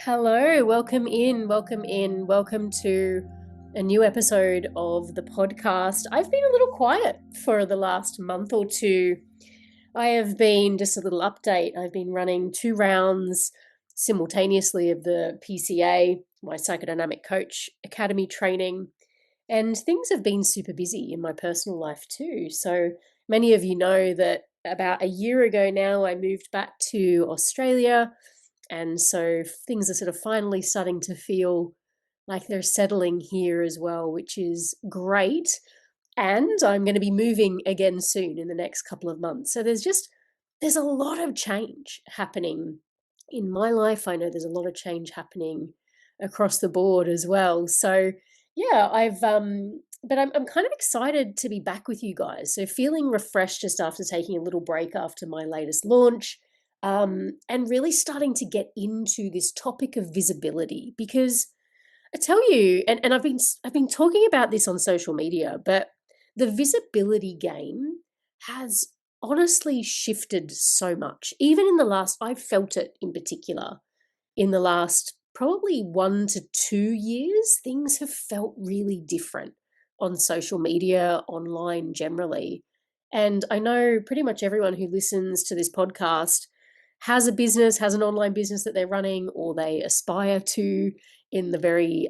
Hello, welcome to a new episode of the podcast. I've been a little quiet for the last month or two. I have been, just a little update, I've been running 2 rounds simultaneously of the PCA, my Psychodynamic Coach Academy training, and things have been super busy in my personal life too. So many of you know that about a year ago now, I moved back to Australia. And so things are sort of finally starting to feel like they're settling here as well, which is great. And I'm going to be moving again soon in the next couple of months. So there's a lot of change happening in my life. I know there's a lot of change happening across the board as well. So yeah, but I'm kind of excited to be back with you guys. So feeling refreshed just after taking a little break after my latest launch. And really starting to get into this topic of visibility because I tell you, and I've been talking about this on social media, but the visibility game has honestly shifted so much. Even in the last, I've felt it in particular in the last probably 1 to 2 years, things have felt really different on social media, online generally. And I know pretty much everyone who listens to this podcast has a business, has an online business that they're running, or they aspire to in the very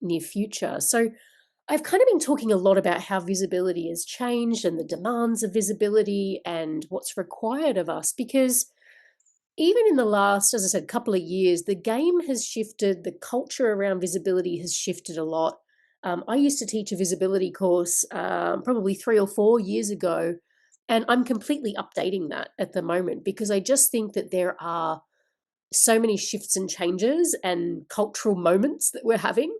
near future. So I've kind of been talking a lot about how visibility has changed and the demands of visibility and what's required of us because even in the last, as I said, couple of years, the game has shifted. The culture around visibility has shifted a lot. I used to teach a visibility course probably 3 or 4 years ago, and I'm completely updating that at the moment because I just think that there are so many shifts and changes and cultural moments that we're having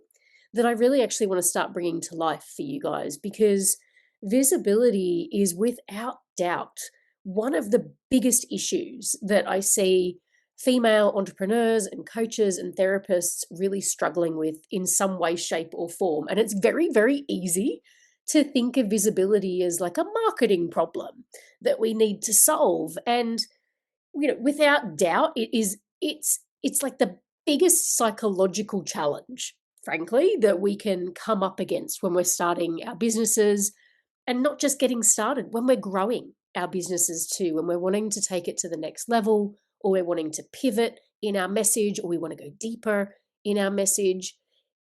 that I really actually want to start bringing to life for you guys because visibility is without doubt one of the biggest issues that I see female entrepreneurs and coaches and therapists really struggling with in some way, shape, or form. And it's very, very easy to think of visibility as like a marketing problem that we need to solve. And without doubt, it's like the biggest psychological challenge, frankly, that we can come up against when we're starting our businesses and not just getting started, when we're growing our businesses too, when we're wanting to take it to the next level, or we're wanting to pivot in our message, or we want to go deeper in our message.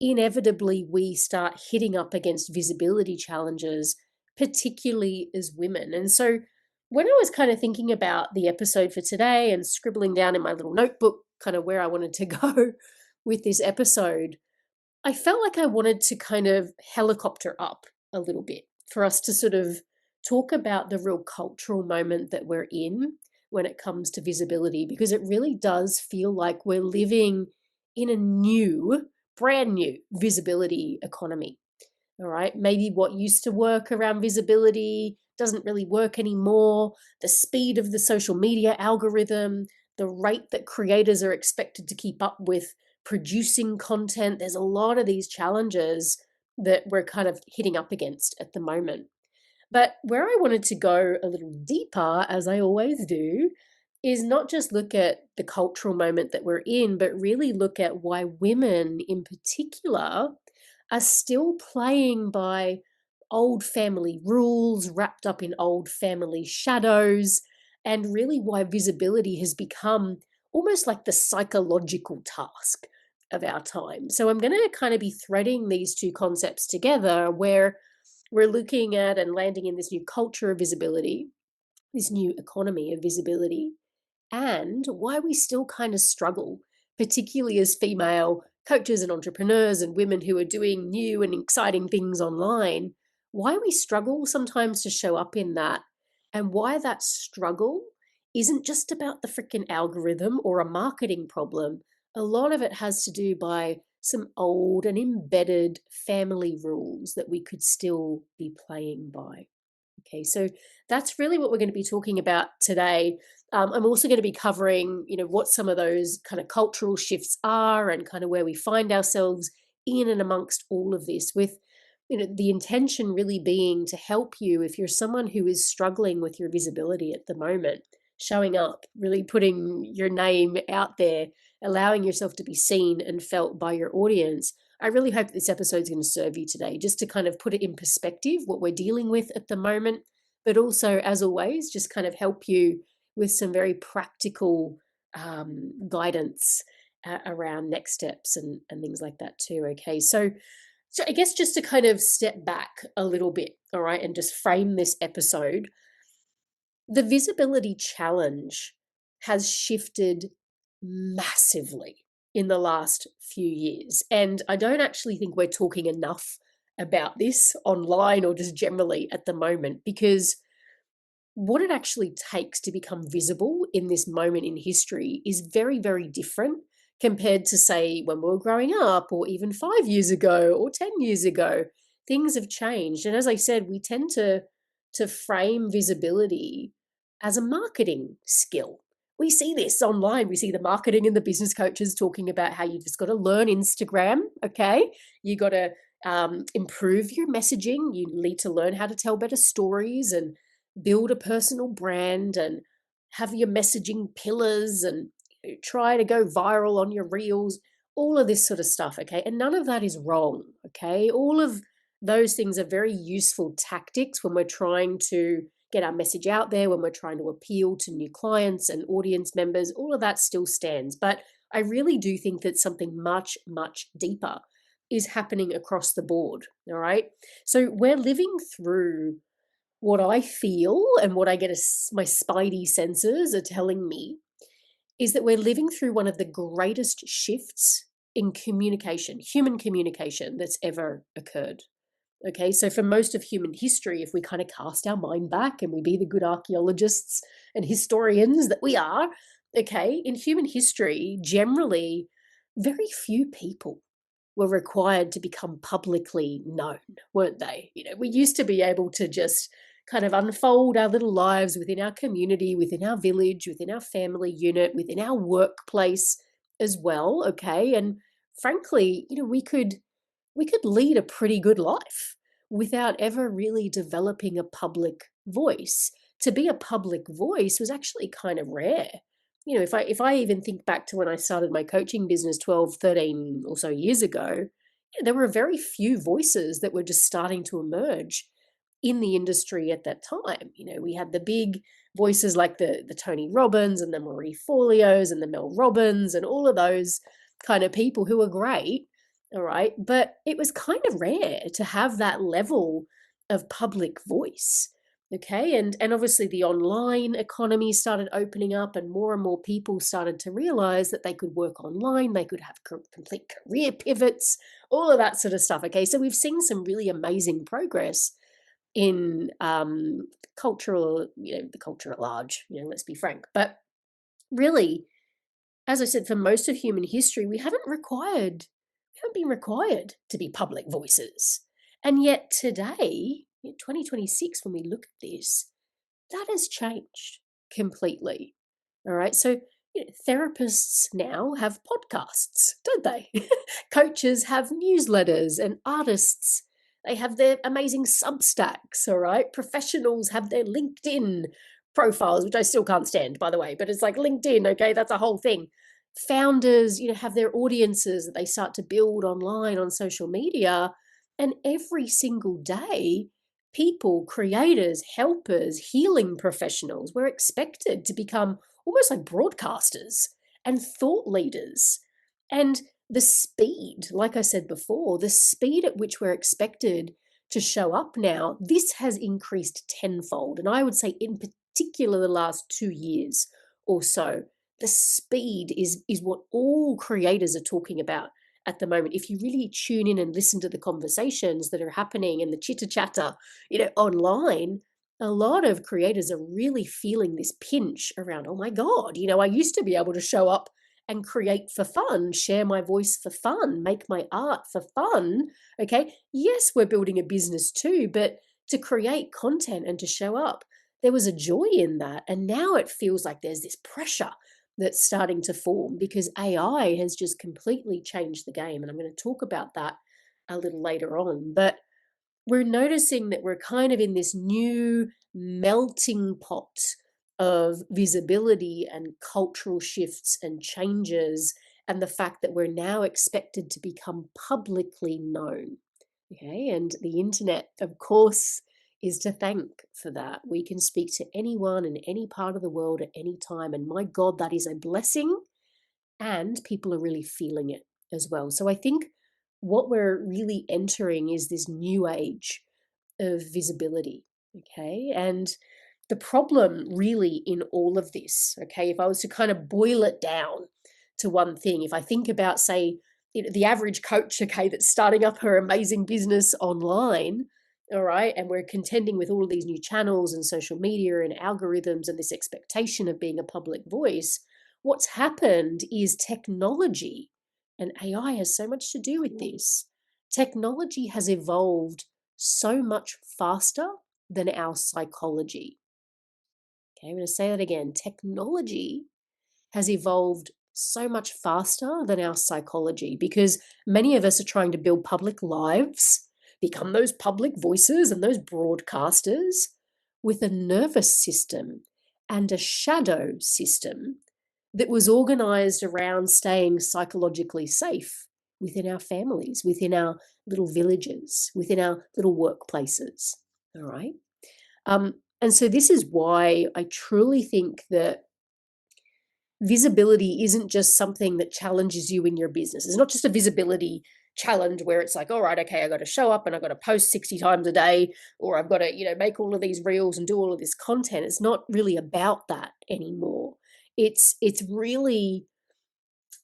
Inevitably, we start hitting up against visibility challenges, particularly as women. And so when I was kind of thinking about the episode for today and scribbling down in my little notebook kind of where I wanted to go with this episode, I felt like I wanted to kind of helicopter up a little bit for us to sort of talk about the real cultural moment that we're in when it comes to visibility, because it really does feel like we're living in a new, brand new visibility economy. All right. Maybe what used to work around visibility doesn't really work anymore. The speed of the social media algorithm, the rate that creators are expected to keep up with producing content. There's a lot of these challenges that we're kind of hitting up against at the moment. But where I wanted to go a little deeper, as I always do, is not just look at the cultural moment that we're in, but really look at why women in particular are still playing by old family rules, wrapped up in old family shadows, and really why visibility has become almost like the psychological task of our time. So I'm going to kind of be threading these two concepts together where we're looking at and landing in this new culture of visibility, this new economy of visibility, and why we still kind of struggle, particularly as female coaches and entrepreneurs and women who are doing new and exciting things online, why we struggle sometimes to show up in that, and why that struggle isn't just about the freaking algorithm or a marketing problem. A lot of it has to do by some old and embedded family rules that we could still be playing by. Okay, so that's really what we're going to be talking about today. I'm also going to be covering, what some of those kind of cultural shifts are and kind of where we find ourselves in and amongst all of this, with, the intention really being to help you if you're someone who is struggling with your visibility at the moment, showing up, really putting your name out there allowing yourself to be seen and felt by your audience. I really hope this episode is going to serve you today, just to kind of put it in perspective, what we're dealing with at the moment, but also, as always, just kind of help you with some very practical guidance around next steps and things like that too. Okay, so I guess just to kind of step back a little bit, all right, and just frame this episode, the visibility challenge has shifted massively in the last few years. And I don't actually think we're talking enough about this online or just generally at the moment, because what it actually takes to become visible in this moment in history is very, very different compared to, say, when we were growing up, or even 5 years ago or 10 years ago. Things have changed. And as I said, we tend to frame visibility as a marketing skill. We see this online. We see the marketing and the business coaches talking about how you just got to learn Instagram, okay? You got to improve your messaging. You need to learn how to tell better stories and build a personal brand and have your messaging pillars and try to go viral on your reels, all of this sort of stuff, okay? And none of that is wrong, okay? All of those things are very useful tactics when we're trying to get our message out there, when we're trying to appeal to new clients and audience members. All of that still stands. But I really do think that something much, much deeper is happening across the board, all right? So we're living through what I feel and what I get my spidey senses are telling me is that we're living through one of the greatest shifts in communication, human communication, that's ever occurred. Okay, so for most of human history, if we kind of cast our mind back and we be the good archaeologists and historians that we are, okay, in human history, generally, very few people were required to become publicly known, weren't they? You know, we used to be able to just kind of unfold our little lives within our community, within our village, within our family unit, within our workplace as well, okay? And frankly, you know, we could lead a pretty good life without ever really developing a public voice. To be a public voice was actually kind of rare. You know, if I even think back to when I started my coaching business 12, 13 or so years ago, there were very few voices that were just starting to emerge in the industry at that time. You know, we had the big voices like the Tony Robbins and the Marie Forleos and the Mel Robbins and all of those kind of people who were great. All right. But it was kind of rare to have that level of public voice. Okay. And obviously the online economy started opening up, and more people started to realize that they could work online, they could have complete career pivots, all of that sort of stuff. Okay. So we've seen some really amazing progress in cultural, you know, the culture at large, you know, let's be frank. But really, as I said, for most of human history, we haven't been required to be public voices. And yet today, in 2026, when we look at this, that has changed completely. All right. So you know, therapists now have podcasts, don't they? Coaches have newsletters, and artists, they have their amazing Substacks. All right. Professionals have their LinkedIn profiles, which I still can't stand, by the way, but it's like LinkedIn. Okay. That's a whole thing. Founders, you know, have their audiences that they start to build online on social media. And every single day, people, creators, helpers, healing professionals, we're expected to become almost like broadcasters and thought leaders. And the speed, like I said before, the speed at which we're expected to show up now, this has increased tenfold. And I would say, in particular, the last 2 years or so, the speed is what all creators are talking about at the moment. If you really tune in and listen to the conversations that are happening and the chitter chatter, you know, online, a lot of creators are really feeling this pinch around, oh my God, you know, I used to be able to show up and create for fun, share my voice for fun, make my art for fun. Okay. Yes, we're building a business too, but to create content and to show up, there was a joy in that. And now it feels like there's this pressure that's starting to form because AI has just completely changed the game. And I'm going to talk about that a little later on. But we're noticing that we're kind of in this new melting pot of visibility and cultural shifts and changes and the fact that we're now expected to become publicly known. Okay, and the internet, of course, is to thank for that. We can speak to anyone in any part of the world at any time. And my God, that is a blessing. And people are really feeling it as well. So I think what we're really entering is this new age of visibility. Okay. And the problem really in all of this, okay, if I was to kind of boil it down to one thing, if I think about, say, the average coach, okay, that's starting up her amazing business online, all right, and we're contending with all of these new channels and social media and algorithms and this expectation of being a public voice, what's happened is technology, and AI has so much to do with this. Technology has evolved so much faster than our psychology. Okay, I'm going to say that again. Technology has evolved so much faster than our psychology because many of us are trying to build public lives, become those public voices and those broadcasters with a nervous system and a shadow system that was organized around staying psychologically safe within our families, within our little villages, within our little workplaces. All right. And so this is why I truly think that visibility isn't just something that challenges you in your business. It's not just a visibility challenge where it's like, all right, okay, I got to show up and I've got to post 60 times a day, or I've got to, make all of these reels and do all of this content. It's not really about that anymore. It's really,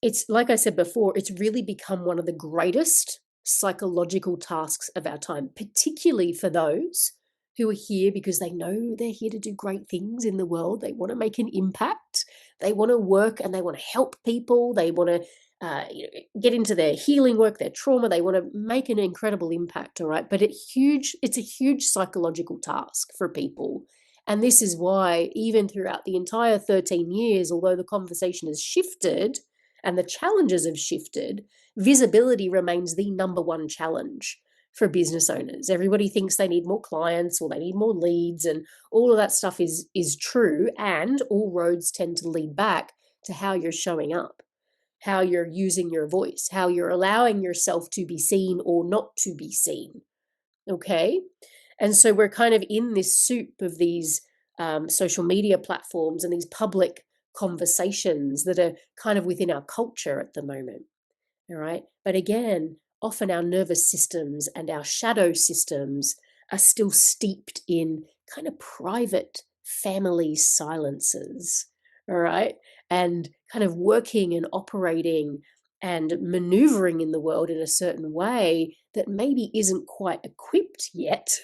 it's like I said before, it's really become one of the greatest psychological tasks of our time, particularly for those who are here because they know they're here to do great things in the world. They want to make an impact. They want to work and they want to help people. They want to get into their healing work, their trauma. They want to make an incredible impact. All right. But it's a huge psychological task for people. And this is why, even throughout the entire 13 years, although the conversation has shifted, and the challenges have shifted, visibility remains the number one challenge for business owners. Everybody thinks they need more clients or they need more leads, and all of that stuff is true, and all roads tend to lead back to how you're showing up, how you're using your voice, how you're allowing yourself to be seen or not to be seen. Okay? And so we're kind of in this soup of these social media platforms and these public conversations that are kind of within our culture at the moment. All right. But again, often our nervous systems and our shadow systems are still steeped in kind of private family silences. All right. And kind of working and operating and maneuvering in the world in a certain way that maybe isn't quite equipped yet,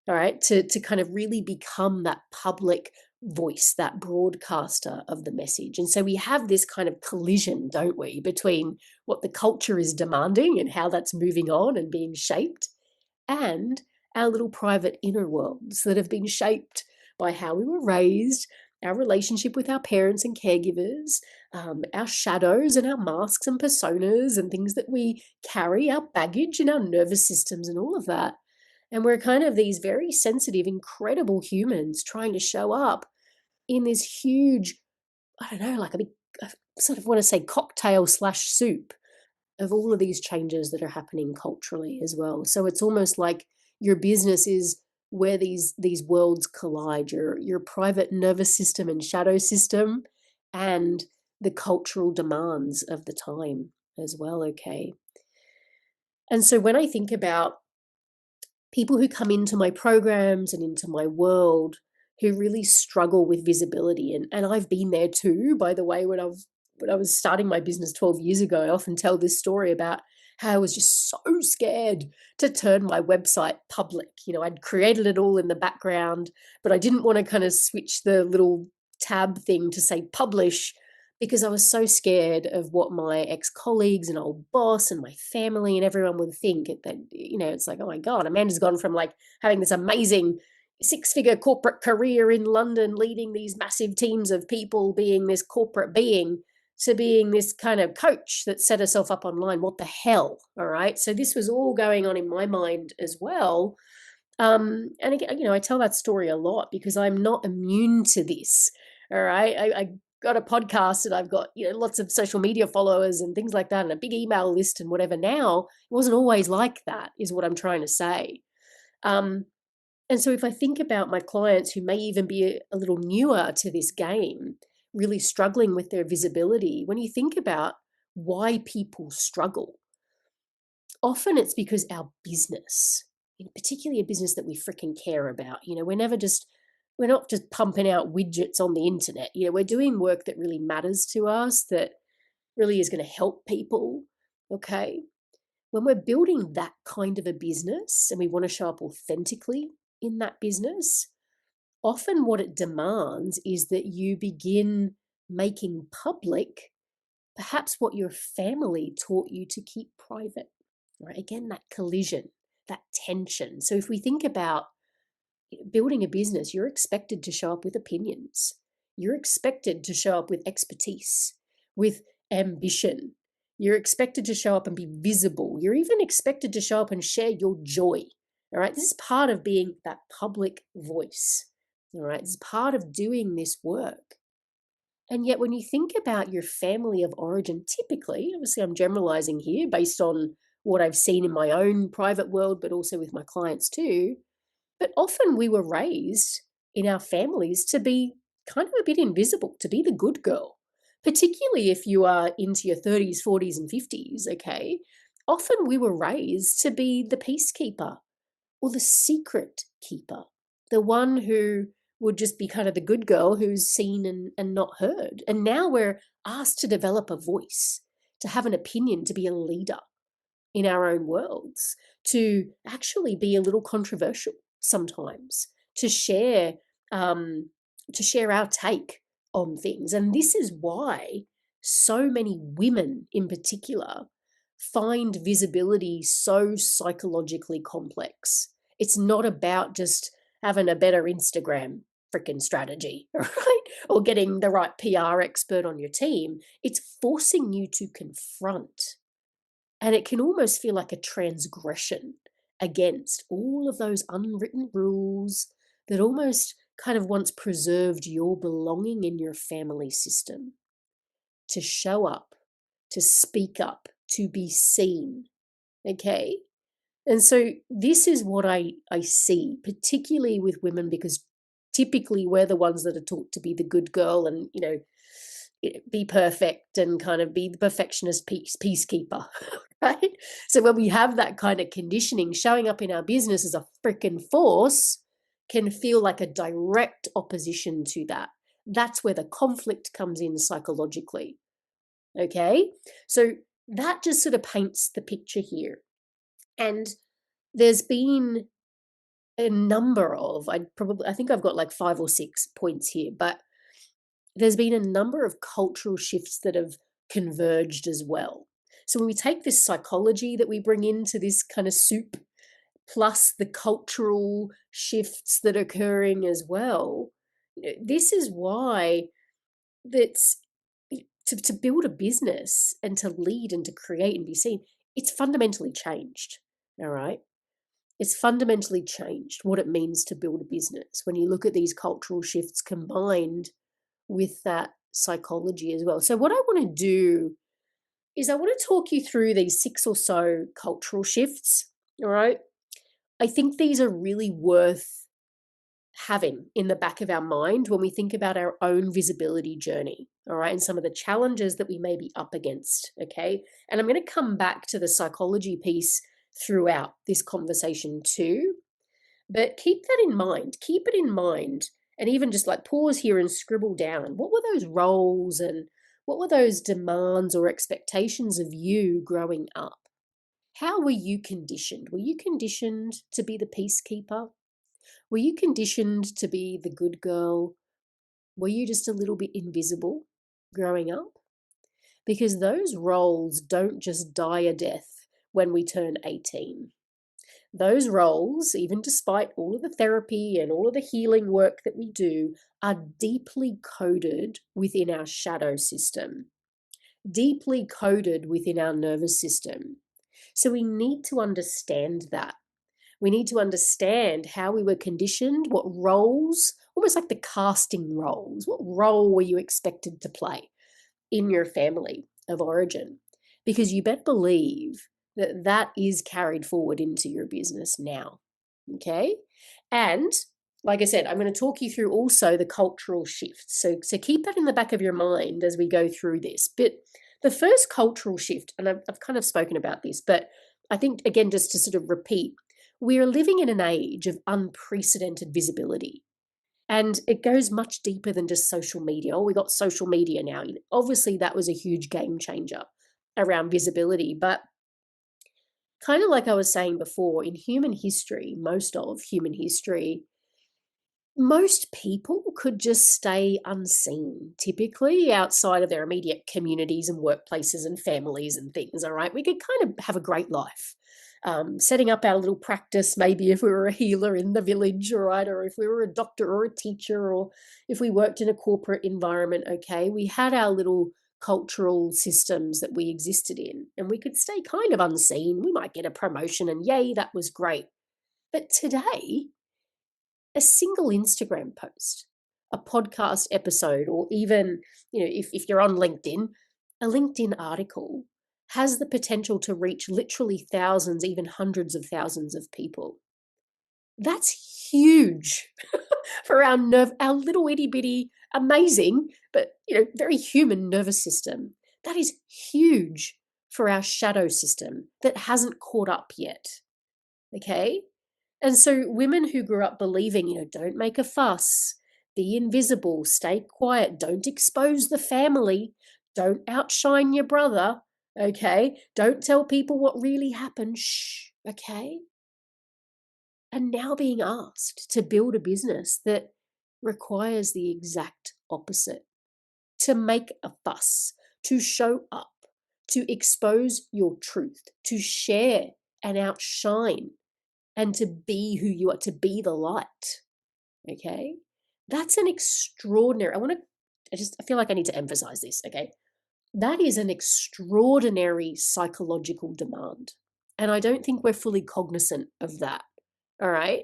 all right, to kind of really become that public voice, that broadcaster of the message. And so we have this kind of collision, don't we, between what the culture is demanding and how that's moving on and being shaped, and our little private inner worlds that have been shaped by how we were raised, our relationship with our parents and caregivers, our shadows and our masks and personas and things that we carry, our baggage and our nervous systems and all of that. And we're kind of these very sensitive, incredible humans trying to show up in this huge, I don't know, like a big, I sort of want to say cocktail slash soup of all of these changes that are happening culturally as well. So it's almost like your business is where these worlds collide, your private nervous system and shadow system and the cultural demands of the time as well, okay? And so when I think about people who come into my programs and into my world who really struggle with visibility, and I've been there too, by the way, when I was starting my business 12 years ago, I often tell this story about how I was just so scared to turn my website public. I'd created it all in the background, but I didn't want to kind of switch the little tab thing to say publish because I was so scared of what my ex-colleagues and old boss and my family and everyone would think. That it's like, oh my God, Amanda's gone from like having this amazing six-figure corporate career in London, leading these massive teams of people, being this corporate being, to being this kind of coach that set herself up online. What the hell? All right. So this was all going on in my mind as well. And again, I tell that story a lot because I'm not immune to this. All right. got a podcast and I've got, lots of social media followers and things like that and a big email list and whatever. Now, it wasn't always like that, is what I'm trying to say. And so if I think about my clients who may even be a little newer to this game, really struggling with their visibility, when you think about why people struggle, often it's because our business, particularly a business that we freaking care about, we're not just pumping out widgets on the internet. We're doing work that really matters to us, that really is going to help people. Okay. When we're building that kind of a business and we want to show up authentically in that business, often what it demands is that you begin making public perhaps what your family taught you to keep private. Right? Again, that collision, that tension. So if we think about building a business, you're expected to show up with opinions. You're expected to show up with expertise, with ambition. You're expected to show up and be visible. You're even expected to show up and share your joy. All right. This is part of being that public voice. All right. This is part of doing this work. And yet, when you think about your family of origin, typically, obviously, I'm generalizing here based on what I've seen in my own private world, but also with my clients too. But often we were raised in our families to be kind of a bit invisible, to be the good girl, particularly if you are into your 30s, 40s, and 50s. Okay. Often we were raised to be the peacekeeper or the secret keeper, the one who would just be kind of the good girl who's seen and not heard. And now we're asked to develop a voice, to have an opinion, to be a leader in our own worlds, to actually be a little controversial sometimes, to share our take on things. And this is why so many women in particular find visibility so psychologically complex. It's not about just having a better Instagram freaking strategy, right? Or getting the right PR expert on your team. It's forcing you to confront. And it can almost feel like a transgression against all of those unwritten rules that almost kind of once preserved your belonging in your family system. To show up, to speak up, to be seen. Okay? And so this is what I see, particularly with women, because typically we're the ones that are taught to be the good girl and, be perfect and kind of be the perfectionist peacekeeper, right? So when we have that kind of conditioning, showing up in our business as a freaking force can feel like a direct opposition to that. That's where the conflict comes in psychologically. Okay? So that just sort of paints the picture here. And there's been a number of, I think I've got like 5 or 6 points here, but there's been a number of cultural shifts that have converged as well. So when we take this psychology that we bring into this kind of soup, plus the cultural shifts that are occurring as well, this is why that's to build a business and to lead and to create and be seen, it's fundamentally changed. All right. It's fundamentally changed what it means to build a business when you look at these cultural shifts combined with that psychology as well. So what I want to do is I want to talk you through these 6 or so cultural shifts. All right. I think these are really worth having in the back of our mind when we think about our own visibility journey. All right. And some of the challenges that we may be up against. Okay. And I'm going to come back to the psychology piece throughout this conversation too. But keep that in mind. Keep it in mind. And even just like pause here and scribble down. What were those roles and what were those demands or expectations of you growing up? How were you conditioned? Were you conditioned to be the peacekeeper? Were you conditioned to be the good girl? Were you just a little bit invisible growing up? Because those roles don't just die a death when we turn 18. Those roles, even despite all of the therapy and all of the healing work that we do, are deeply coded within our shadow system, deeply coded within our nervous system. So we need to understand that. We need to understand how we were conditioned, what roles, almost like the casting roles. What role were you expected to play in your family of origin? Because you better believe that that is carried forward into your business now. Okay. And like I said, I'm going to talk you through also the cultural shifts. So keep that in the back of your mind as we go through this. But the first cultural shift, and I've kind of spoken about this, but I think, again, just to sort of repeat, we are living in an age of unprecedented visibility. And it goes much deeper than just social media. Oh, we got social media now. Obviously, that was a huge game changer around visibility. But kind of like I was saying before, in human history, most of human history, most people could just stay unseen, typically outside of their immediate communities and workplaces and families and things. All right. We could kind of have a great life. Setting up our little practice, maybe if we were a healer in the village, all right, or if we were a doctor or a teacher, or if we worked in a corporate environment, okay, we had our little cultural systems that we existed in, and we could stay kind of unseen. We might get a promotion, and yay, that was great. But today, a single Instagram post, a podcast episode, or even, if you're on LinkedIn, a LinkedIn article has the potential to reach literally thousands, even hundreds of thousands of people. That's huge for our little itty bitty, amazing, but very human nervous system. That is huge for our shadow system that hasn't caught up yet. Okay? And so women who grew up believing, don't make a fuss, be invisible, stay quiet, don't expose the family, don't outshine your brother, okay? Don't tell people what really happened, shh, okay? And now being asked to build a business that requires the exact opposite, to make a fuss, to show up, to expose your truth, to share and outshine, and to be who you are, to be the light. Okay? That's an extraordinary, I feel like I need to emphasize this, okay? That is an extraordinary psychological demand. And I don't think we're fully cognizant of that. All right?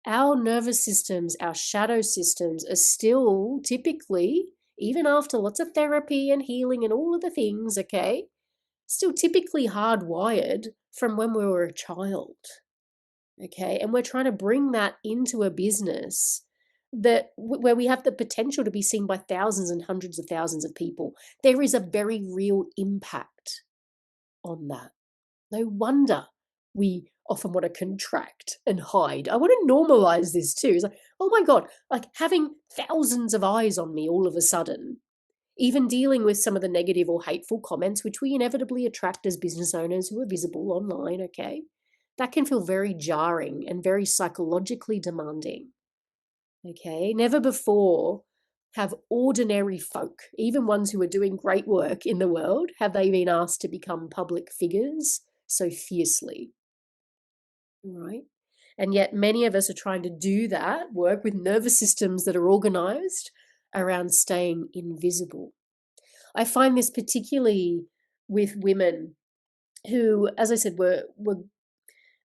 Our nervous systems, our shadow systems are still typically, even after lots of therapy and healing and all of the things, okay, still typically hardwired from when we were a child. Okay. And we're trying to bring that into a business where we have the potential to be seen by thousands and hundreds of thousands of people. There is a very real impact on that. No wonder we often want to contract and hide. I want to normalize this too. It's like, oh my God, like having thousands of eyes on me all of a sudden, even dealing with some of the negative or hateful comments, which we inevitably attract as business owners who are visible online, okay? That can feel very jarring and very psychologically demanding. Okay, never before have ordinary folk, even ones who are doing great work in the world, have they been asked to become public figures so fiercely. All right. And yet many of us are trying to do that work with nervous systems that are organized around staying invisible. I find this particularly with women who, as I said, were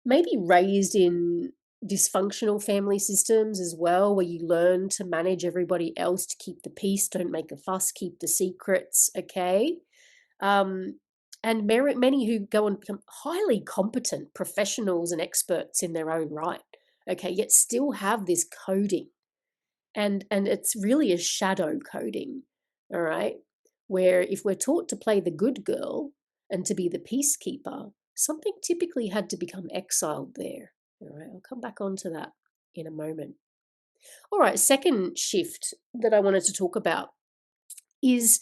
maybe raised in dysfunctional family systems as well, where you learn to manage everybody else, to keep the peace, don't make a fuss, keep the secrets, okay? And many who go and become highly competent professionals and experts in their own right, okay, yet still have this coding. And it's really a shadow coding, all right? Where if we're taught to play the good girl and to be the peacekeeper, something typically had to become exiled there. All right, I'll come back onto that in a moment. All right, second shift that I wanted to talk about is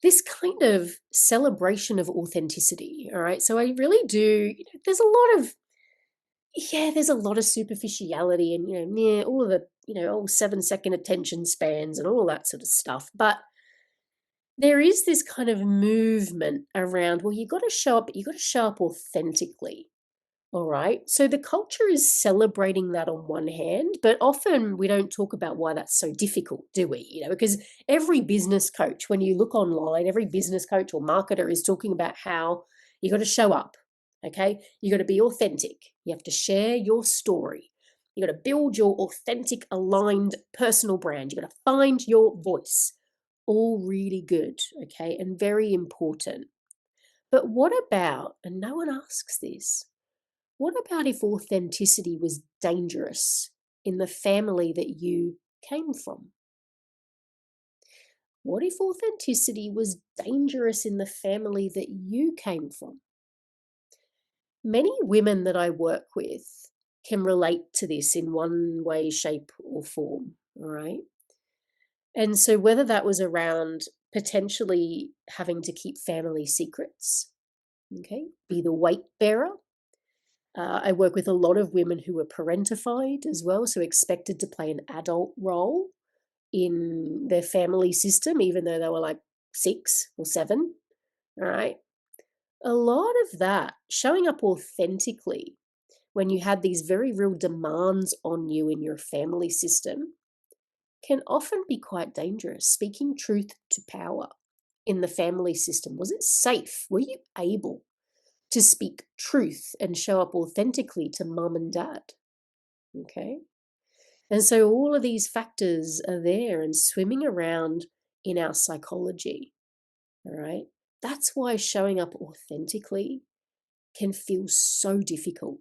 this kind of celebration of authenticity. All right, so I really do, there's a lot of superficiality and, all of the, all 7-second attention spans and all that sort of stuff. But there is this kind of movement around, well, you got to show up authentically. All right. So the culture is celebrating that on one hand, but often we don't talk about why that's so difficult, do we? Because every business coach, when you look online, every business coach or marketer is talking about how you got to show up. Okay. You got to be authentic. You have to share your story. You got to build your authentic, aligned personal brand. You got to find your voice. All really good, okay, and very important. But what about, and no one asks this, what about if authenticity was dangerous in the family that you came from? What if authenticity was dangerous in the family that you came from? Many women that I work with can relate to this in one way, shape, or form. All right. And so, whether that was around potentially having to keep family secrets, okay, be the weight bearer. I work with a lot of women who are parentified as well, so expected to play an adult role in their family system, even though they were like 6 or 7. All right. A lot of that showing up authentically when you had these very real demands on you in your family system can often be quite dangerous. Speaking truth to power in the family system, was it safe? Were you able to speak truth and show up authentically to mum and dad? Okay. And so all of these factors are there and swimming around in our psychology. All right. That's why showing up authentically can feel so difficult.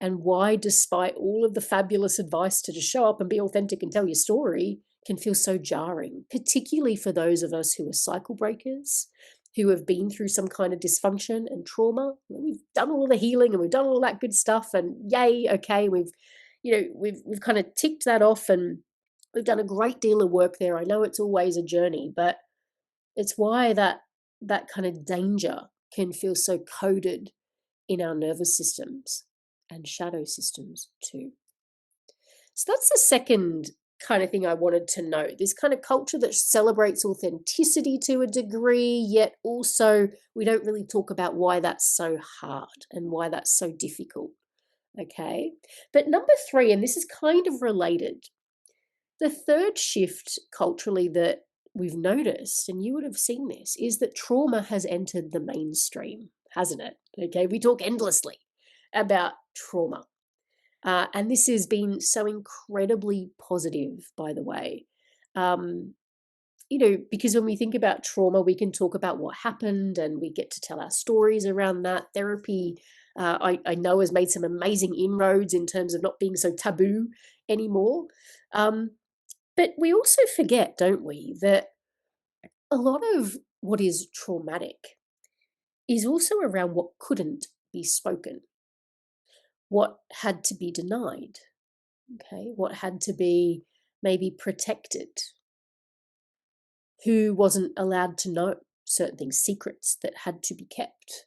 And why, despite all of the fabulous advice to just show up and be authentic and tell your story, can feel so jarring, particularly for those of us who are cycle breakers, who have been through some kind of dysfunction and trauma. We've done all the healing and we've done all that good stuff, and yay, okay, we've kind of ticked that off, and we've done a great deal of work there. I know it's always a journey, but it's why that kind of danger can feel so coded in our nervous systems and shadow systems too. So that's the second kind of thing I wanted to note. This kind of culture that celebrates authenticity to a degree, yet also we don't really talk about why that's so hard and why that's so difficult. Okay. But number 3, and this is kind of related, the third shift culturally that we've noticed, and you would have seen this, is that trauma has entered the mainstream, hasn't it? Okay. We talk endlessly about trauma. And this has been so incredibly positive, by the way. Because when we think about trauma, we can talk about what happened and we get to tell our stories around that. Therapy, I know, has made some amazing inroads in terms of not being so taboo anymore. But we also forget, don't we, that a lot of what is traumatic is also around what couldn't be spoken, what had to be denied, okay, what had to be maybe protected, who wasn't allowed to know certain things, secrets that had to be kept,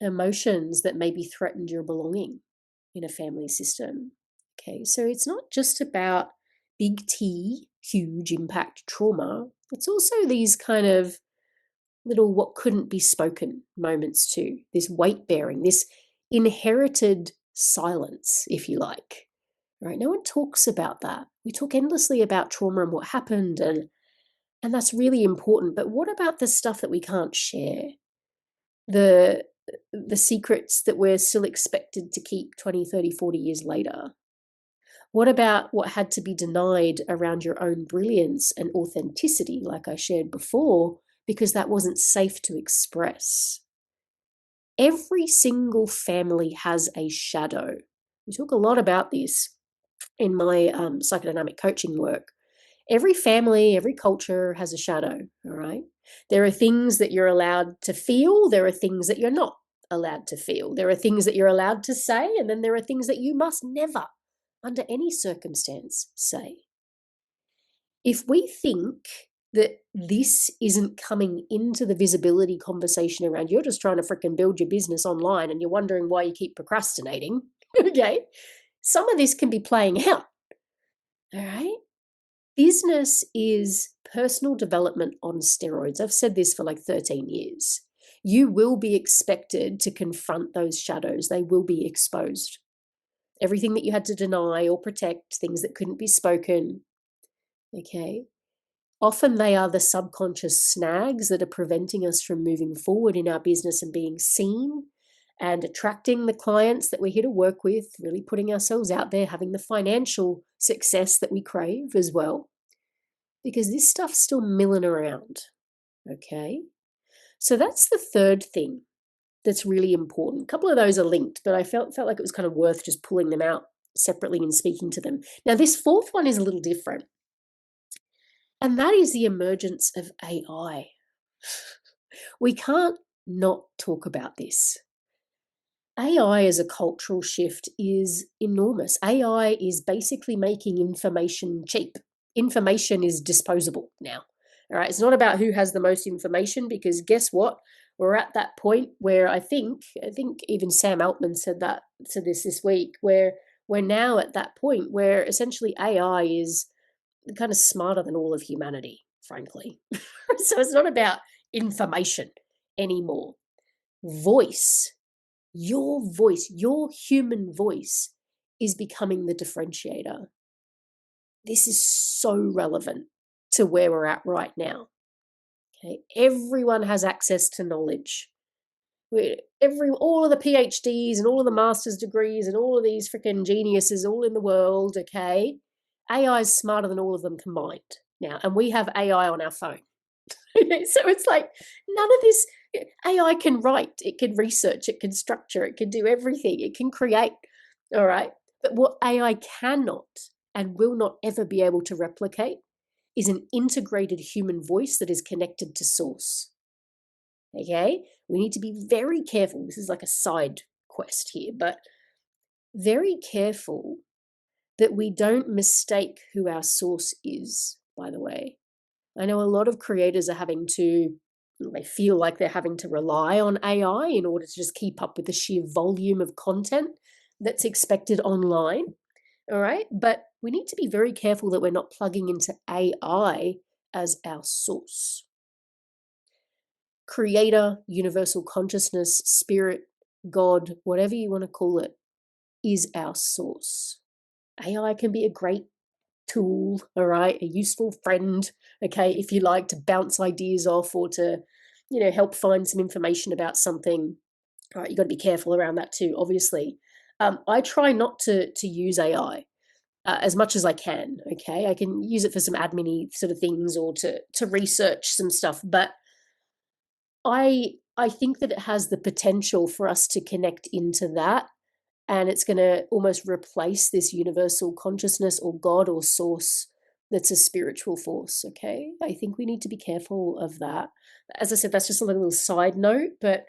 emotions that maybe threatened your belonging in a family system. Okay, so it's not just about big T, huge impact trauma. It's also these kind of little what couldn't be spoken moments too, this weight bearing, this inherited silence, if you like. Right? No one talks about that. We talk endlessly about trauma and what happened, and that's really important. But what about the stuff that we can't share? The the secrets that we're still expected to keep 20, 30, 40 years later? What about what had to be denied around your own brilliance and authenticity, like I shared before, because that wasn't safe to express? Every single family has a shadow. We talk a lot about this in my psychodynamic coaching work. Every family, every culture has a shadow, all right? There are things that you're allowed to feel, there are things that you're not allowed to feel. There are things that you're allowed to say, and then there are things that you must never, under any circumstance, say. If we think that this isn't coming into the visibility conversation around, you're just trying to freaking build your business online and you're wondering why you keep procrastinating, okay? Some of this can be playing out, all right? Business is personal development on steroids. I've said this for like 13 years. You will be expected to confront those shadows. They will be exposed. Everything that you had to deny or protect, things that couldn't be spoken, okay? Often they are the subconscious snags that are preventing us from moving forward in our business and being seen and attracting the clients that we're here to work with, really putting ourselves out there, having the financial success that we crave as well, because this stuff's still milling around. Okay. So that's the third thing that's really important. A couple of those are linked, but I felt like it was kind of worth just pulling them out separately and speaking to them. Now, this fourth one is a little different, and that is the emergence of AI. We can't not talk about this. AI as a cultural shift is enormous. AI is basically making information cheap. Information is disposable now. All right. It's not about who has the most information, because guess what? We're at that point where I think even Sam Altman said this week, where we're now at that point where essentially AI is kind of smarter than all of humanity, frankly. So it's not about information anymore. Voice, your human voice is becoming the differentiator. This is so relevant to where we're at right now. Okay, everyone has access to knowledge. All of the PhDs and all of the master's degrees and all of these freaking geniuses all in the world, okay? AI is smarter than all of them combined now, and we have AI on our phone. So it's like none of this. AI can write, it can research, it can structure, it can do everything, it can create. All right. But what AI cannot and will not ever be able to replicate is an integrated human voice that is connected to source. Okay. We need to be very careful. This is like a side quest here, but very careful that we don't mistake who our source is, by the way. I know a lot of creators are they feel like they're having to rely on AI in order to just keep up with the sheer volume of content that's expected online. All right. But we need to be very careful that we're not plugging into AI as our source. Creator, universal consciousness, spirit, God, whatever you want to call it, is our source. AI can be a great tool, all right, a useful friend, okay, if you like, to bounce ideas off or to, help find some information about something. All right, you got to be careful around that too, obviously. I try not to use AI as much as I can. Okay, I can use it for some admin-y sort of things or to research some stuff, but I think that it has the potential for us to connect into that, and it's going to almost replace this universal consciousness or God or source that's a spiritual force. Okay, I think we need to be careful of that. As I said, that's just a little side note, but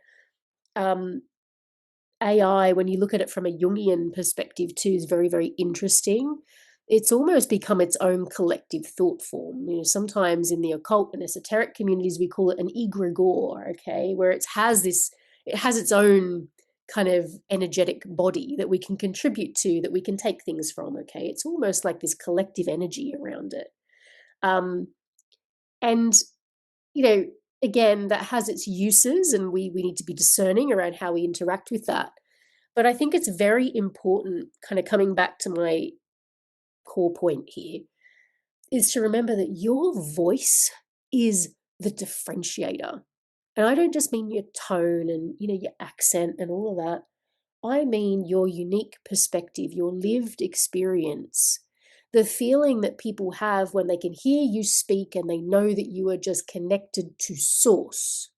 AI, when you look at it from a Jungian perspective too, is very, very interesting. It's almost become its own collective thought form. Sometimes in the occult and esoteric communities, we call it an egregore, okay, where it has its own kind of energetic body that we can contribute to, that we can take things from, okay? It's almost like this collective energy around it. And, again, that has its uses, and we need to be discerning around how we interact with that. But I think it's very important, kind of coming back to my core point here, is to remember that your voice is the differentiator. And I don't just mean your tone and, your accent and all of that. I mean your unique perspective, your lived experience, the feeling that people have when they can hear you speak and they know that you are just connected to source.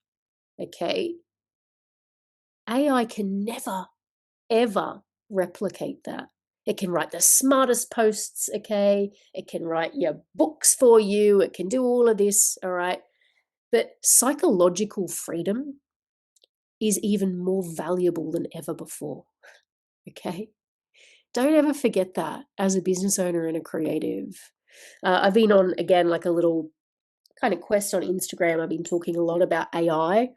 Okay? AI can never, ever replicate that. It can write the smartest posts, okay? It can write your books for you. It can do all of this, all right? But psychological freedom is even more valuable than ever before, okay? Don't ever forget that as a business owner and a creative. I've been on, again, like a little kind of quest on Instagram. I've been talking a lot about AI.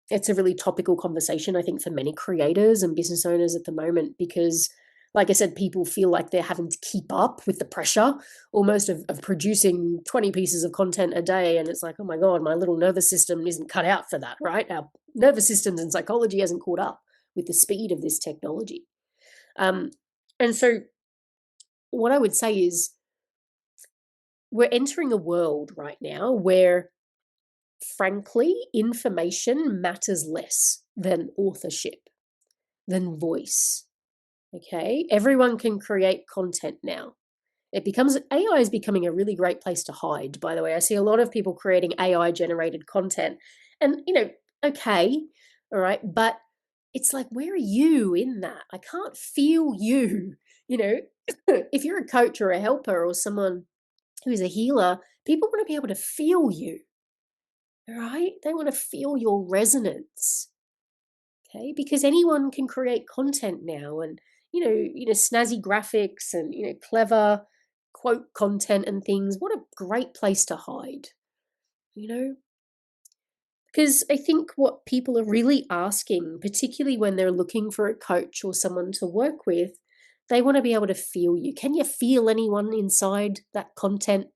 It's a really topical conversation, I think, for many creators and business owners at the moment, because, like I said, people feel like they're having to keep up with the pressure almost of producing 20 pieces of content a day. And it's like, oh my God, my little nervous system isn't cut out for that, right? Our nervous systems and psychology hasn't caught up with the speed of this technology. And so what I would say is we're entering a world right now where frankly, information matters less than authorship, than voice. Okay. Everyone can create content now. AI is becoming a really great place to hide, by the way. I see a lot of people creating AI generated content. And, okay, all right, but it's like, where are you in that? I can't feel you. You know, if you're a coach or a helper or someone who is a healer, people want to be able to feel you, right? They want to feel your resonance. Okay, because anyone can create content now, and snazzy graphics and clever quote content and things. What a great place to hide, you know because I think what people are really asking, particularly when they're looking for a coach or someone to work with, they want to be able to feel you. Can you feel anyone inside that content?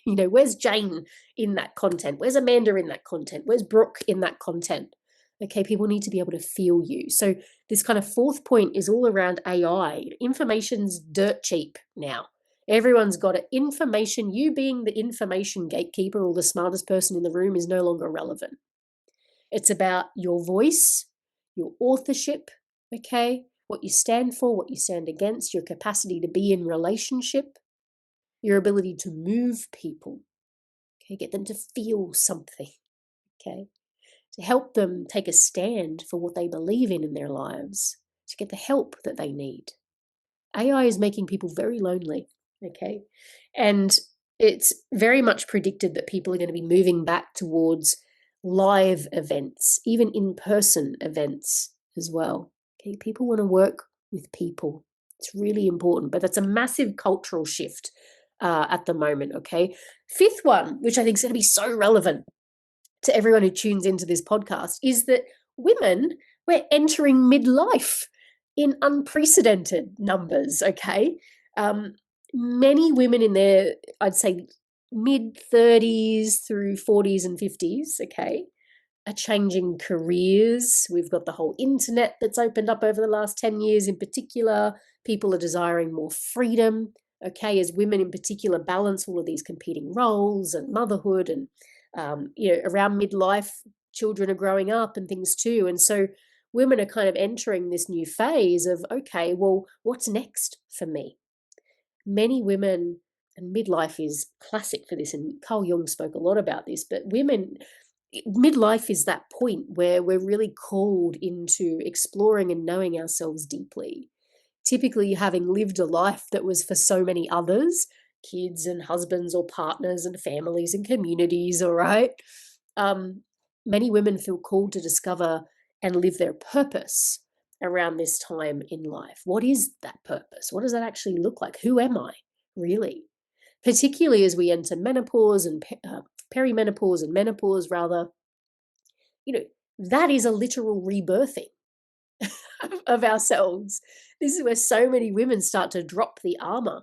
Where's Jane in that content? Where's Amanda in that content? Where's Brooke in that content? Okay, people need to be able to feel you. So this kind of fourth point is all around AI. Information's dirt cheap now. Everyone's got it. Information, you being the information gatekeeper or the smartest person in the room is no longer relevant. It's about your voice, your authorship, okay? What you stand for, what you stand against, your capacity to be in relationship, your ability to move people, okay? Get them to feel something, okay? To help them take a stand for what they believe in their lives, to get the help that they need. AI is making people very lonely, okay? And it's very much predicted that people are going to be moving back towards live events, even in-person events as well. Okay, people want to work with people. It's really important, but that's a massive cultural shift at the moment, okay? Fifth one, which I think is going to be so relevant to everyone who tunes into this podcast, is that women, we're entering midlife in unprecedented numbers, okay? Many women in their, I'd say, mid 30s through 40s and 50s, okay, are changing careers. We've got the whole internet that's opened up over the last 10 years in particular. People are desiring more freedom, okay, as women in particular balance all of these competing roles and motherhood and, around midlife, children are growing up and things too. And so women are kind of entering this new phase of, okay, well, what's next for me? Many women, and midlife is classic for this, and Carl Jung spoke a lot about this, but women, midlife is that point where we're really called into exploring and knowing ourselves deeply. Typically, having lived a life that was for so many others, kids and husbands or partners and families and communities, all right? Many women feel called to discover and live their purpose around this time in life. What is that purpose? What does that actually look like? Who am I, really? Particularly as we enter menopause and perimenopause and menopause, rather, that is a literal rebirthing of ourselves. This is where so many women start to drop the armor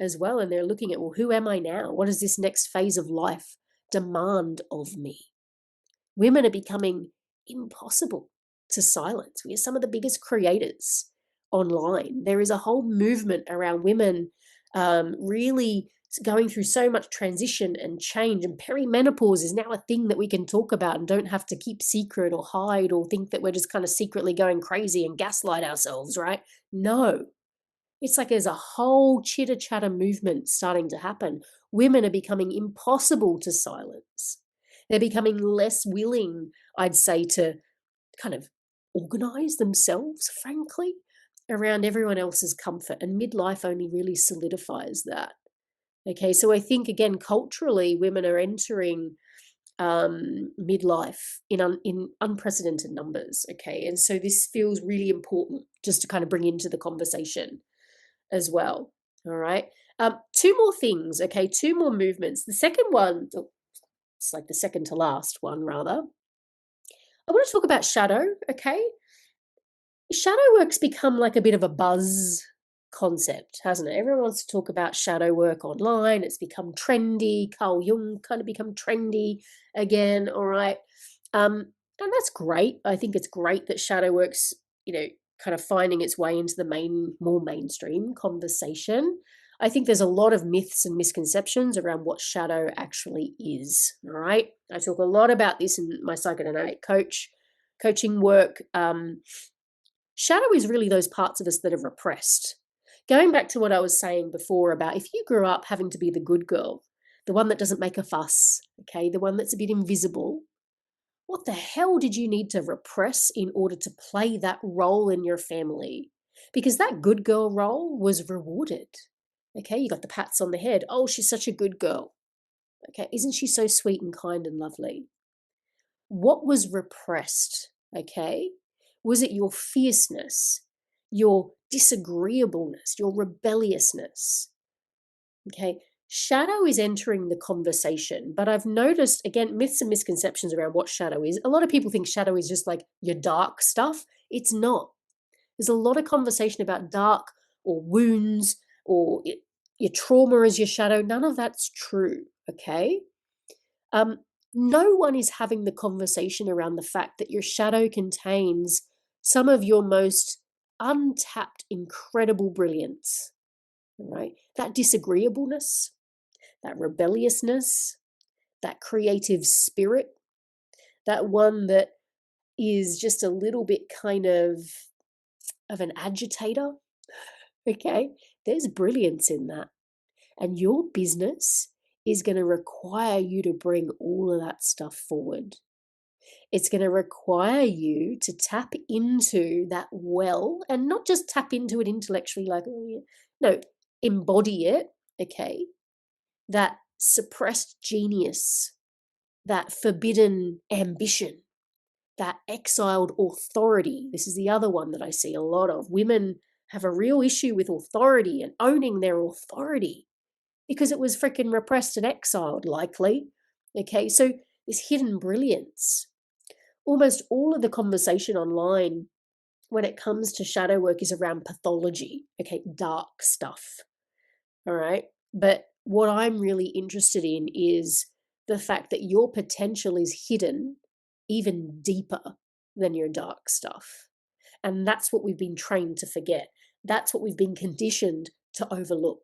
as well. And they're looking at, well, who am I now? What does this next phase of life demand of me? Women are becoming impossible to silence. We are some of the biggest creators online. There is a whole movement around women really going through so much transition and change. And perimenopause is now a thing that we can talk about and don't have to keep secret or hide or think that we're just kind of secretly going crazy and gaslight ourselves, right? No. It's like there's a whole chitter chatter movement starting to happen. Women are becoming impossible to silence. They're becoming less willing, I'd say, to kind of organize themselves, frankly, around everyone else's comfort. And midlife only really solidifies that. Okay, so I think, again, culturally, women are entering midlife in unprecedented numbers. Okay, and so this feels really important just to kind of bring into the conversation as well. All right. Two more things. Okay, two more movements. The second one, it's like the second to last one, rather. I want to talk about shadow. Okay, shadow work's become like a bit of a buzz concept, hasn't it? Everyone wants to talk about shadow work online. It's become trendy. Carl Jung kind of become trendy again. All right. And that's great. I think it's great that shadow work's, kind of finding its way into the more mainstream conversation. I think there's a lot of myths and misconceptions around what shadow actually is. All right. I talk a lot about this in my psychodynamic coaching work. Shadow is really those parts of us that are repressed. Going back to what I was saying before about if you grew up having to be the good girl, the one that doesn't make a fuss, okay, the one that's a bit invisible, what the hell did you need to repress in order to play that role in your family? Because that good girl role was rewarded. Okay, you got the pats on the head. Oh, she's such a good girl. Okay, isn't she so sweet and kind and lovely? What was repressed? Okay, was it your fierceness, your disagreeableness, your rebelliousness? Okay, shadow is entering the conversation, but I've noticed, again, myths and misconceptions around what shadow is. A lot of people think shadow is just like your dark stuff. It's not. There's a lot of conversation about dark or wounds or your trauma as your shadow. None of that's true, okay? No one is having the conversation around the fact that your shadow contains some of your most untapped, incredible brilliance, right? That disagreeableness, that rebelliousness, that creative spirit, that one that is just a little bit kind of an agitator, okay? There's brilliance in that. And your business is going to require you to bring all of that stuff forward. It's going to require you to tap into that well, and not just tap into it intellectually, like, oh, yeah. No, embody it, okay? That suppressed genius, that forbidden ambition, that exiled authority. This is the other one that I see a lot of. Women have a real issue with authority and owning their authority because it was freaking repressed and exiled, likely. Okay, so this hidden brilliance. Almost all of the conversation online when it comes to shadow work is around pathology, okay, dark stuff. All right. But what I'm really interested in is the fact that your potential is hidden even deeper than your dark stuff. And that's what we've been trained to forget. That's what we've been conditioned to overlook.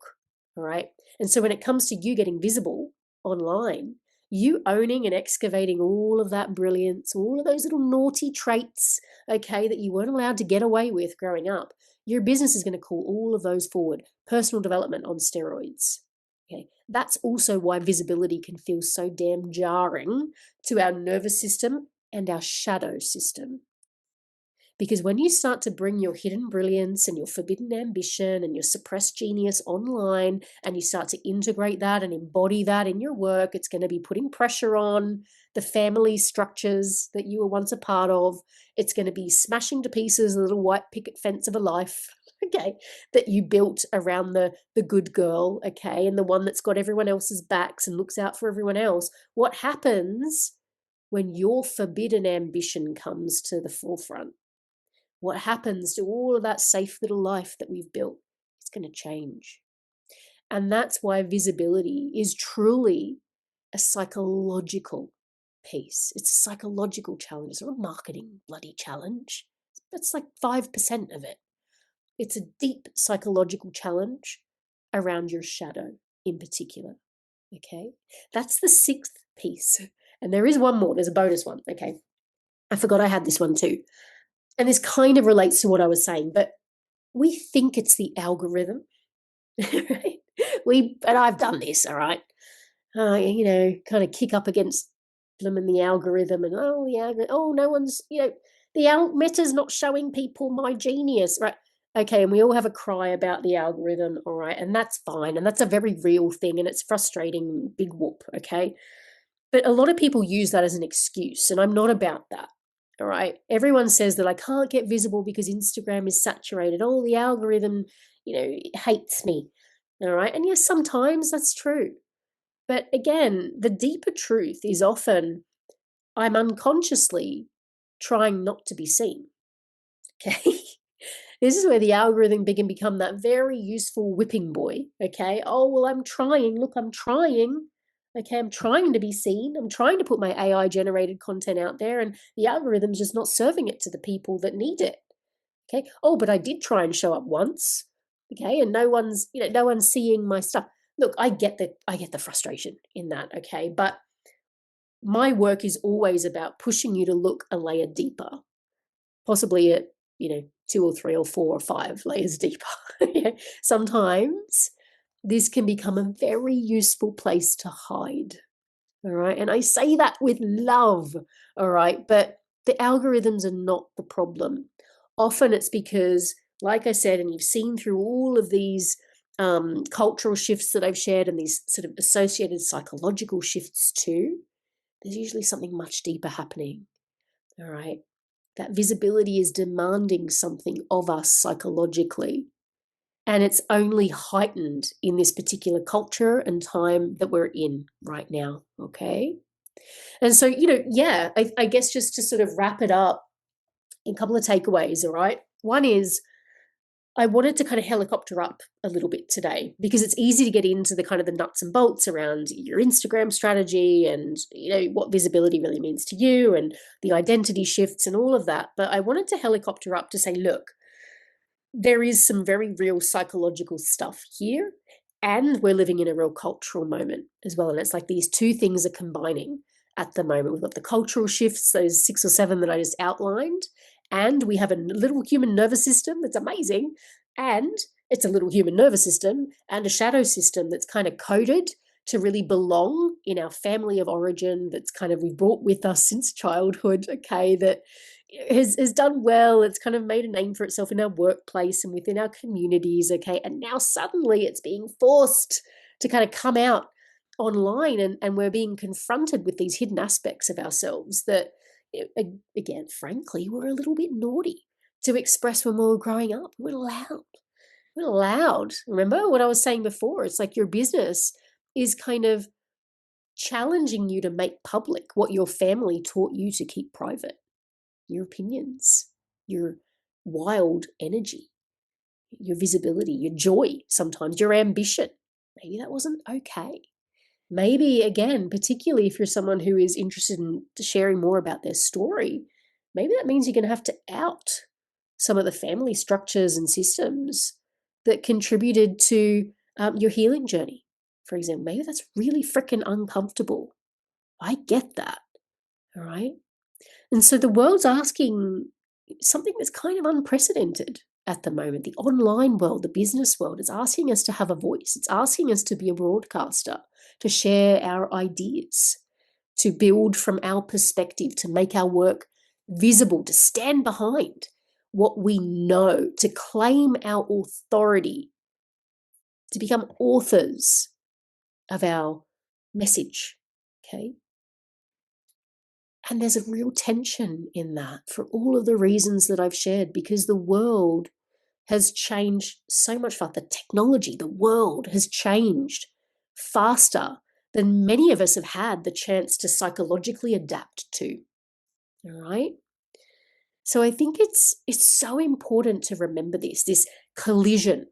All right. And so when it comes to you getting visible online, you owning and excavating all of that brilliance, all of those little naughty traits, okay, that you weren't allowed to get away with growing up, your business is going to call all of those forward. Personal development on steroids. Okay. That's also why visibility can feel so damn jarring to our nervous system and our shadow system. Because when you start to bring your hidden brilliance and your forbidden ambition and your suppressed genius online, and you start to integrate that and embody that in your work, it's going to be putting pressure on the family structures that you were once a part of. It's going to be smashing to pieces the little white picket fence of a life, okay, that you built around the good girl, okay, and the one that's got everyone else's backs and looks out for everyone else. What happens when your forbidden ambition comes to the forefront? What happens to all of that safe little life that we've built? It's going to change. And that's why visibility is truly a psychological piece. It's a psychological challenge. It's not a marketing bloody challenge. That's like 5% of it. It's a deep psychological challenge around your shadow in particular. Okay? That's the 6th piece. And there is one more. There's a bonus one. Okay? I forgot I had this one too. And this kind of relates to what I was saying, but we think it's the algorithm, right? And I've done this, all right? Kind of kick up against them and the algorithm, and no one's, the Meta's not showing people my genius, right? Okay, and we all have a cry about the algorithm, all right, and that's fine, and that's a very real thing, and it's frustrating, big whoop, okay? But a lot of people use that as an excuse, and I'm not about that. All right. Everyone says that I can't get visible because Instagram is saturated. Oh, the algorithm, hates me. All right. And yes, sometimes that's true. But again, the deeper truth is often I'm unconsciously trying not to be seen. Okay. This is where the algorithm can become that very useful whipping boy. Okay. Oh, well, I'm trying. Look, I'm trying. Okay, I'm trying to be seen. I'm trying to put my AI generated content out there, and the algorithm's just not serving it to the people that need it. Okay. Oh, but I did try and show up once. Okay. And no one's seeing my stuff. Look, I get the frustration in that. Okay. But my work is always about pushing you to look a layer deeper, possibly at, 2 or 3 or 4 or 5 layers deeper. Sometimes this can become a very useful place to hide. All right. And I say that with love. All right. But the algorithms are not the problem. Often it's because, like I said, and you've seen through all of these cultural shifts that I've shared and these sort of associated psychological shifts too, there's usually something much deeper happening. All right. That visibility is demanding something of us psychologically. And it's only heightened in this particular culture and time that we're in right now. Okay. And so, yeah, I guess just to sort of wrap it up, a couple of takeaways. All right. One is I wanted to kind of helicopter up a little bit today because it's easy to get into the kind of the nuts and bolts around your Instagram strategy and, what visibility really means to you and the identity shifts and all of that. But I wanted to helicopter up to say, look, there is some very real psychological stuff here. And we're living in a real cultural moment as well. And it's like these two things are combining at the moment. We've got the cultural shifts, those 6 or 7 that I just outlined. And we have a little human nervous system that's amazing. And it's a little human nervous system and a shadow system that's kind of coded to really belong in our family of origin that's kind of we've brought with us since childhood, okay, that has done well. It's kind of made a name for itself in our workplace and within our communities, okay? And now suddenly it's being forced to kind of come out online and we're being confronted with these hidden aspects of ourselves that, again, frankly, were a little bit naughty to express when we were growing up. We're loud. We're loud. Remember what I was saying before? It's like your business is kind of challenging you to make public what your family taught you to keep private. Your opinions, your wild energy, your visibility, your joy, sometimes your ambition. Maybe that wasn't okay. Maybe, again, particularly if you're someone who is interested in sharing more about their story, maybe that means you're going to have to out some of the family structures and systems that contributed to your healing journey. For example, maybe that's really freaking uncomfortable. I get that. All right. And so the world's asking something that's kind of unprecedented at the moment. The online world, the business world is asking us to have a voice. It's asking us to be a broadcaster, to share our ideas, to build from our perspective, to make our work visible, to stand behind what we know, to claim our authority, to become authors of our message. Okay. And there's a real tension in that for all of the reasons that I've shared, because the world has changed so much faster. The technology, the world has changed faster than many of us have had the chance to psychologically adapt to. All right. So I think it's so important to remember this collision.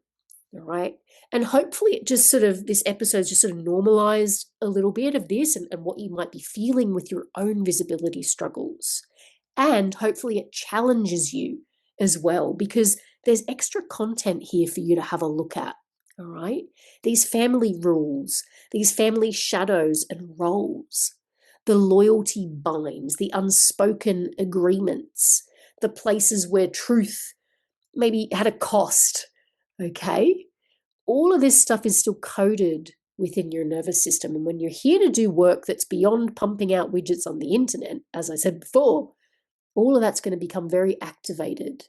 All right. And hopefully it just sort of, this episode's just sort of normalized a little bit of this and what you might be feeling with your own visibility struggles. And hopefully it challenges you as well, because there's extra content here for you to have a look at. All right. These family rules, these family shadows and roles, the loyalty binds, the unspoken agreements, the places where truth maybe had a cost. Okay. All of this stuff is still coded within your nervous system. And when you're here to do work that's beyond pumping out widgets on the internet, as I said before, all of that's going to become very activated.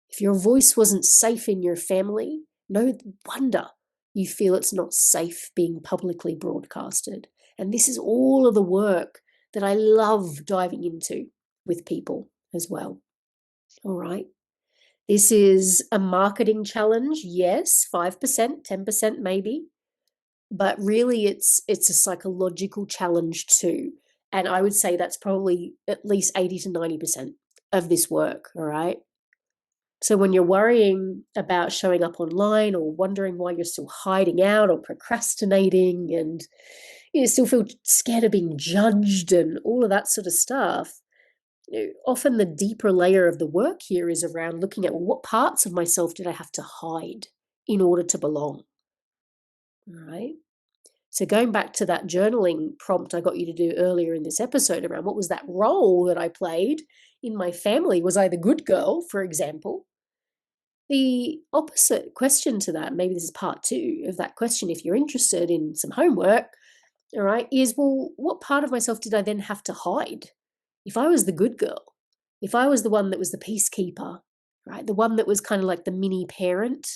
If your voice wasn't safe in your family, no wonder you feel it's not safe being publicly broadcasted. And this is all of the work that I love diving into with people as well. All right. This is a marketing challenge, yes, 5%, 10% maybe, but really it's a psychological challenge too. And I would say that's probably at least 80 to 90% of this work, all right? So when you're worrying about showing up online or wondering why you're still hiding out or procrastinating and you still feel scared of being judged and all of that sort of stuff, often the deeper layer of the work here is around looking at, well, what parts of myself did I have to hide in order to belong. All right. So going back to that journaling prompt I got you to do earlier in this episode around what was that role that I played in my family? Was I the good girl, for example? The opposite question to that, maybe this is part 2 of that question, if you're interested in some homework, all right, is, well, what part of myself did I then have to hide? If I was the good girl, if I was the one that was the peacekeeper, right, the one that was kind of like the mini parent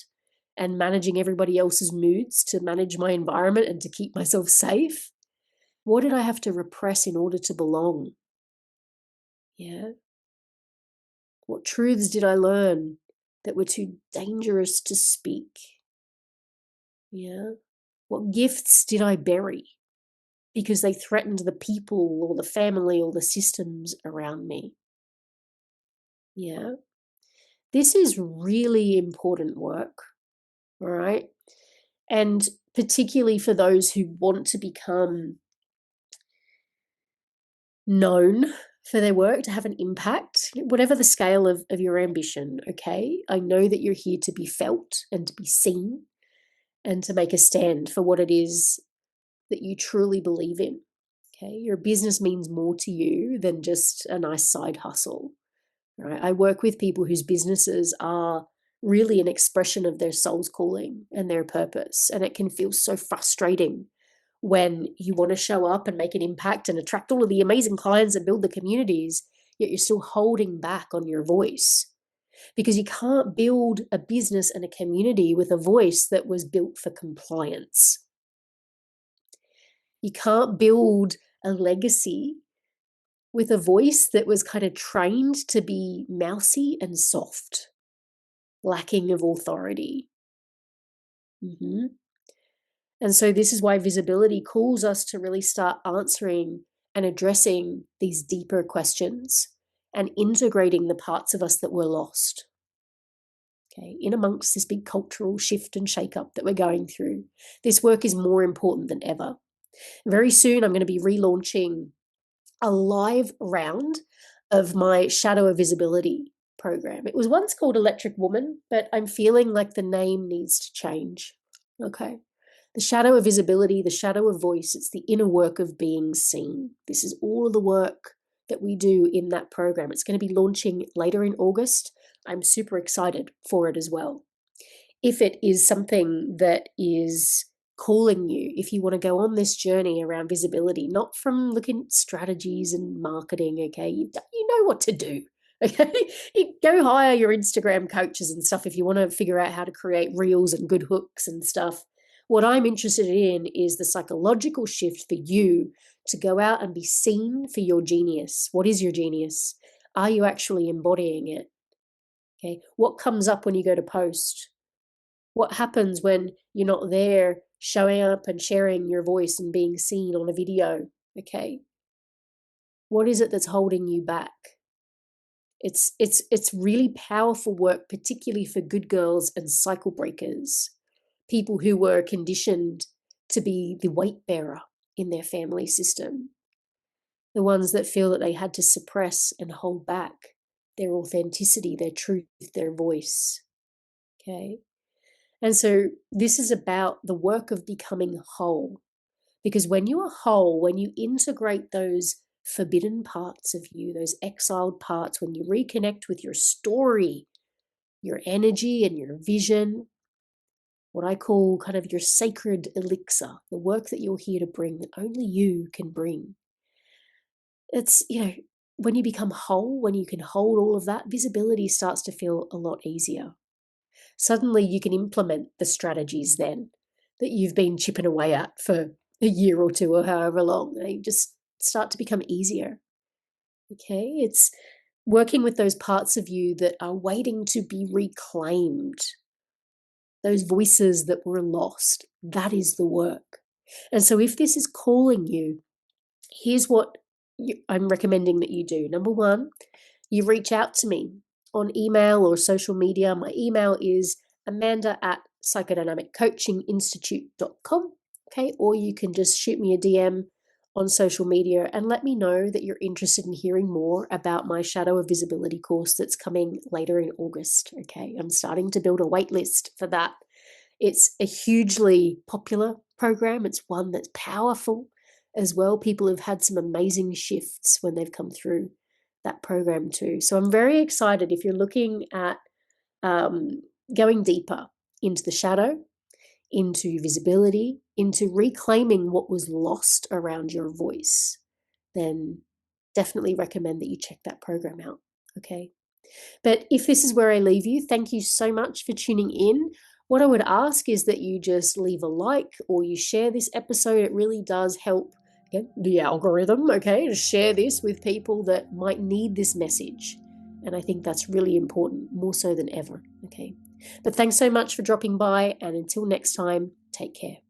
and managing everybody else's moods to manage my environment and to keep myself safe, what did I have to repress in order to belong? Yeah. What truths did I learn that were too dangerous to speak? Yeah. What gifts did I bury because they threatened the people or the family or the systems around me? Yeah. This is really important work, all right? And particularly for those who want to become known for their work, to have an impact, whatever the scale of your ambition, okay? I know that you're here to be felt and to be seen and to make a stand for what it is that you truly believe in, okay? Your business means more to you than just a nice side hustle, right? I work with people whose businesses are really an expression of their soul's calling and their purpose, and it can feel so frustrating when you want to show up and make an impact and attract all of the amazing clients and build the communities, yet you're still holding back on your voice because you can't build a business and a community with a voice that was built for compliance. You can't build a legacy with a voice that was kind of trained to be mousy and soft, lacking of authority. And so this is why visibility calls us to really start answering and addressing these deeper questions and integrating the parts of us that were lost. Okay, in amongst this big cultural shift and shake-up that we're going through, this work is more important than ever. Very soon, I'm going to be relaunching a live round of my Shadow of Visibility program. It was once called Electric Woman, but I'm feeling like the name needs to change. Okay. The shadow of visibility, the shadow of voice, it's the inner work of being seen. This is all of the work that we do in that program. It's going to be launching later in August. I'm super excited for it as well. If it is something that is calling you, if you want to go on this journey around visibility, not from looking at strategies and marketing, okay, you know what to do. Okay, you go hire your Instagram coaches and stuff if you want to figure out how to create reels and good hooks and stuff. What I'm interested in is the psychological shift for you to go out and be seen for your genius. What is your genius? Are you actually embodying it? Okay, what comes up when you go to post? What happens when you're not there showing up and sharing your voice and being seen on a video? Okay, what is it that's holding you back? It's really powerful work, particularly for good girls and cycle breakers, people who were conditioned to be the weight bearer in their family system, the ones that feel that they had to suppress and hold back their authenticity, their truth, their voice. Okay. And so this is about the work of becoming whole. Because when you are whole, when you integrate those forbidden parts of you, those exiled parts, when you reconnect with your story, your energy and your vision, what I call kind of your sacred elixir, the work that you're here to bring that only you can bring. It's, when you become whole, when you can hold all of that, visibility starts to feel a lot easier. Suddenly you can implement the strategies then that you've been chipping away at for a year or two or however long. They just start to become easier. Okay, it's working with those parts of you that are waiting to be reclaimed, those voices that were lost. That is the work. And so if this is calling you, here's what I'm recommending that you do. Number one, you reach out to me on email or social media. My email is amanda@psychodynamiccoachinginstitute.com. Okay, or you can just shoot me a DM on social media and let me know that you're interested in hearing more about my Shadow of Visibility course that's coming later in August. Okay, I'm starting to build a wait list for that. It's a hugely popular program. It's one that's powerful as well. People have had some amazing shifts when they've come through that program too. So I'm very excited if you're looking at um, going deeper into the shadow, into visibility, into reclaiming what was lost around your voice, then definitely recommend that you check that program out. Okay. But if this is where I leave you, thank you so much for tuning in. What I would ask is that you just leave a like or you share this episode. It really does help the algorithm, okay, to share this with people that might need this message. And I think that's really important, more so than ever, okay? But thanks so much for dropping by, and until next time, take care.